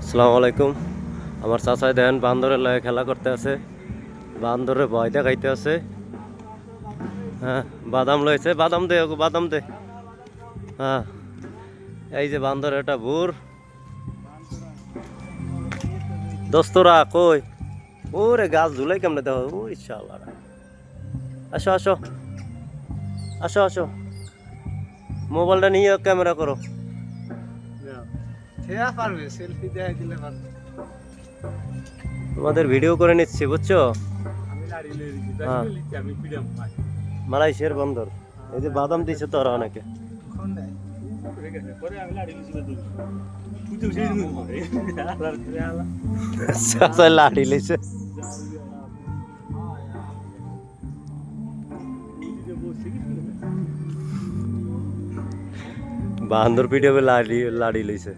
আসসালামু আলাইকুম। আমার চাচাই দেন বান্দরের লয়ে খেলা করতে আছে, বান্দরে ভয় দেখাইতে আছে। হ্যাঁ, বাদাম লয়েছে, বাদাম দে ওকে, বাদাম দে। হ্যাঁ, এই যে বান্দর, এটা ভুর। দোস্তরা কই? ওরে গাছ ঝুলাই কেমনে দেখো, ওই শালা। আসো আসো আসো আসো, মোবাইলটা নিয়ে ক্যামেরা করো। তোমাদের ভিডিও করে নিচ্ছি, বুঝছো? হ্যাঁ, মালয়েশিয়ার বান্দর। এই যে বাদাম দিছে তো, ওরা অনেকে। চাচা লাঠি লইছে। বান্দর পিঠে লাড়ি লাড়ি লইছে।